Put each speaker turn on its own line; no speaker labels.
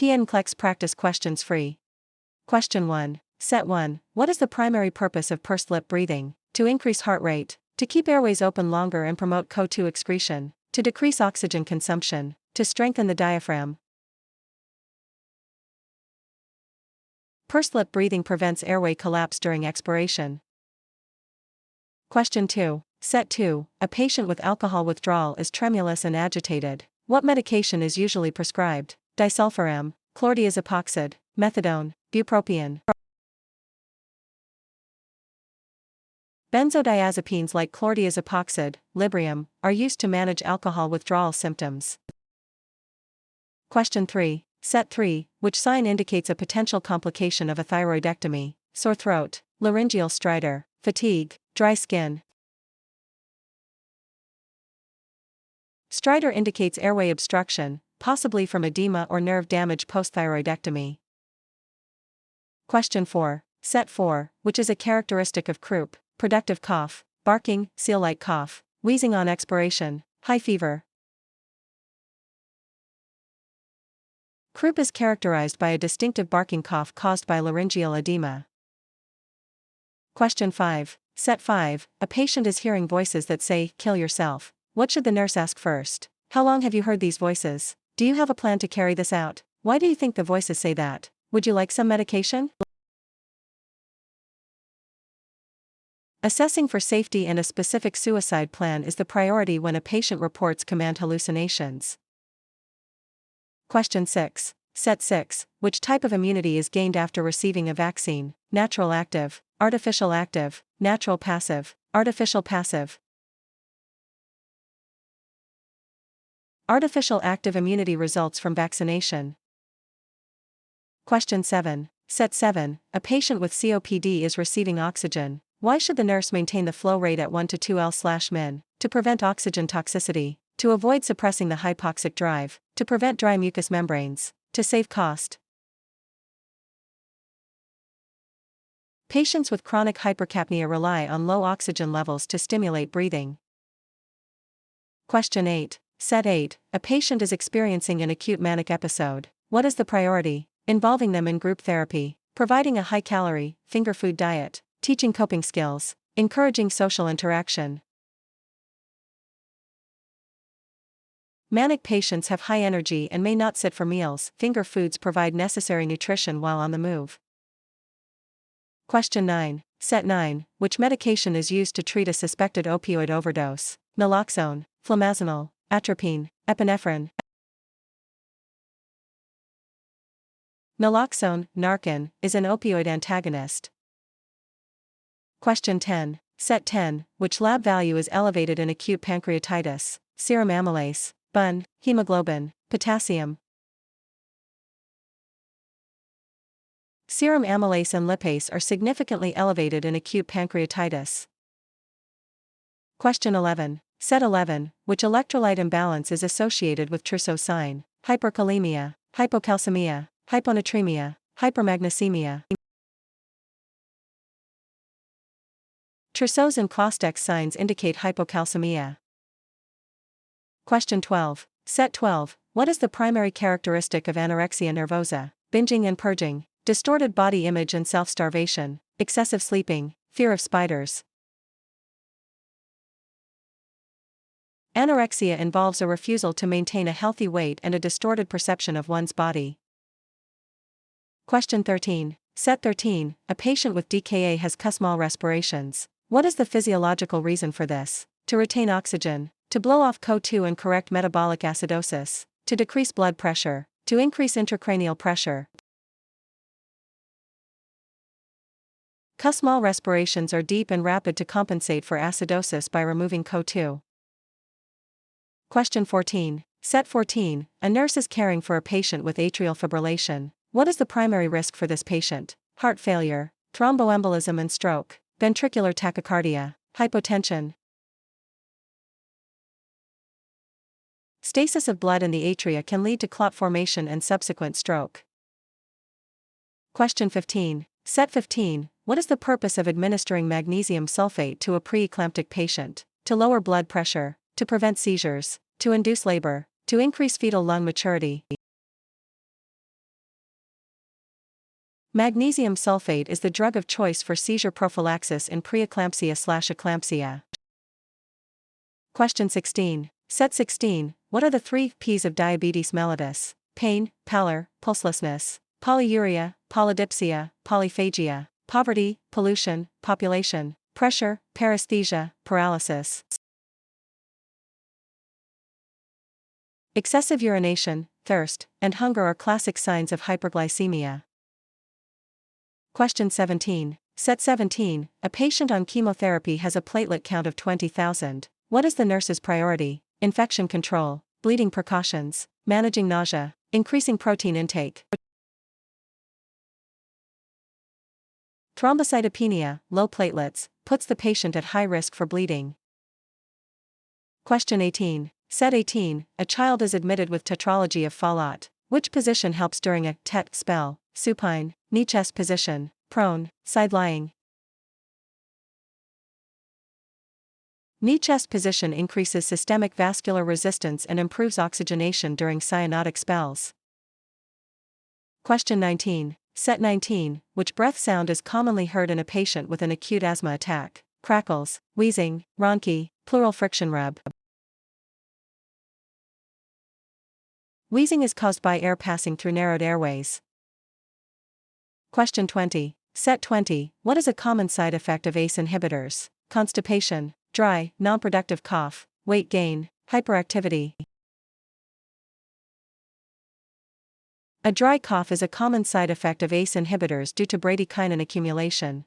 NCLEX practice questions free. Question 1. Set 1. What is the primary purpose of pursed lip breathing? To increase heart rate, to keep airways open longer and promote CO2 excretion, to decrease oxygen consumption, to strengthen the diaphragm. Pursed lip breathing prevents airway collapse during expiration. Question 2. Set 2. A patient with alcohol withdrawal is tremulous and agitated. What medication is usually prescribed? Disulfiram, chlordiazepam, methadone, bupropion. Benzodiazepines like chlordiazepam, Librium, are used to manage alcohol withdrawal symptoms. Question 3. Set 3. Which sign indicates a potential complication of a thyroidectomy? Sore throat, laryngeal stridor, fatigue, dry skin. Stridor indicates airway obstruction, possibly from edema or nerve damage post-thyroidectomy. Question 4. Set 4. Which is a characteristic of croup? Productive cough, barking, seal-like cough, wheezing on expiration, high fever. Croup is characterized by a distinctive barking cough caused by laryngeal edema. Question 5. Set 5. A patient is hearing voices that say, "Kill yourself." What should the nurse ask first? How long have you heard these voices? Do you have a plan to carry this out? Why do you think the voices say that? Would you like some medication? Assessing for safety and a specific suicide plan is the priority when a patient reports command hallucinations. Question 6. Set 6. Which type of immunity is gained after receiving a vaccine? Natural active, artificial active, natural passive, artificial passive. Artificial active immunity results from vaccination. Question 7. Set 7. A patient with COPD is receiving oxygen. Why should the nurse maintain the flow rate at 1 to 2 L/min? To prevent oxygen toxicity, to avoid suppressing the hypoxic drive, to prevent dry mucous membranes, to save cost. Patients with chronic hypercapnia rely on low oxygen levels to stimulate breathing. Question 8. Set 8. A patient is experiencing an acute manic episode. What is the priority? Involving them in group therapy, providing a high-calorie, finger food diet, teaching coping skills, encouraging social interaction. Manic patients have high energy and may not sit for meals. Finger foods provide necessary nutrition while on the move. Question 9. Set 9. Which medication is used to treat a suspected opioid overdose? Naloxone, flumazenil, atropine, epinephrine. Naloxone, Narcan, is an opioid antagonist. Question 10. Set 10. Which lab value is elevated in acute pancreatitis? Serum amylase, BUN, hemoglobin, potassium. Serum amylase and lipase are significantly elevated in acute pancreatitis. Question 11. Set 11. Which electrolyte imbalance is associated with Trousseau sign? Hyperkalemia, hypocalcemia, hyponatremia, hypermagnesemia. Trousseau's and Klosteck's signs indicate hypocalcemia. Question 12. Set 12. What is the primary characteristic of anorexia nervosa? Binging and purging, distorted body image and self-starvation, excessive sleeping, fear of spiders. Anorexia involves a refusal to maintain a healthy weight and a distorted perception of one's body. Question 13. Set 13. A patient with DKA has small respirations. What is the physiological reason for this? To retain oxygen, to blow off CO2 and correct metabolic acidosis, to decrease blood pressure, to increase intracranial pressure. Small respirations are deep and rapid to compensate for acidosis by removing CO2. Question 14. Set 14. A nurse is caring for a patient with atrial fibrillation. What is the primary risk for this patient? Heart failure, thromboembolism and stroke, ventricular tachycardia, hypotension. Stasis of blood in the atria can lead to clot formation and subsequent stroke. Question 15. Set 15. What is the purpose of administering magnesium sulfate to a preeclamptic patient? To lower blood pressure, to prevent seizures, to induce labor, to increase fetal lung maturity. Magnesium sulfate is the drug of choice for seizure prophylaxis in preeclampsia/eclampsia. Question 16. Set 16. What are the 3 P's of diabetes mellitus? Pain, pallor, pulselessness. Polyuria, polydipsia, polyphagia. Poverty, pollution, population. Pressure, paresthesia, paralysis. Excessive urination, thirst, and hunger are classic signs of hyperglycemia. Question 17. Set 17. A patient on chemotherapy has a platelet count of 20,000. What is the nurse's priority? Infection control, bleeding precautions, managing nausea, increasing protein intake. Thrombocytopenia, low platelets, puts the patient at high risk for bleeding. Question 18. Set 18. A child is admitted with tetralogy of Fallot. Which position helps during a TET spell? Supine, knee chest position, prone, side lying. Knee chest position increases systemic vascular resistance and improves oxygenation during cyanotic spells. Question 19. Set 19. Which breath sound is commonly heard in a patient with an acute asthma attack? Crackles, wheezing, rhonchi, pleural friction rub. Wheezing is caused by air passing through narrowed airways. Question 20. Set 20. What is a common side effect of ACE inhibitors? Constipation, dry, non-productive cough, weight gain, hyperactivity. A dry cough is a common side effect of ACE inhibitors due to bradykinin accumulation.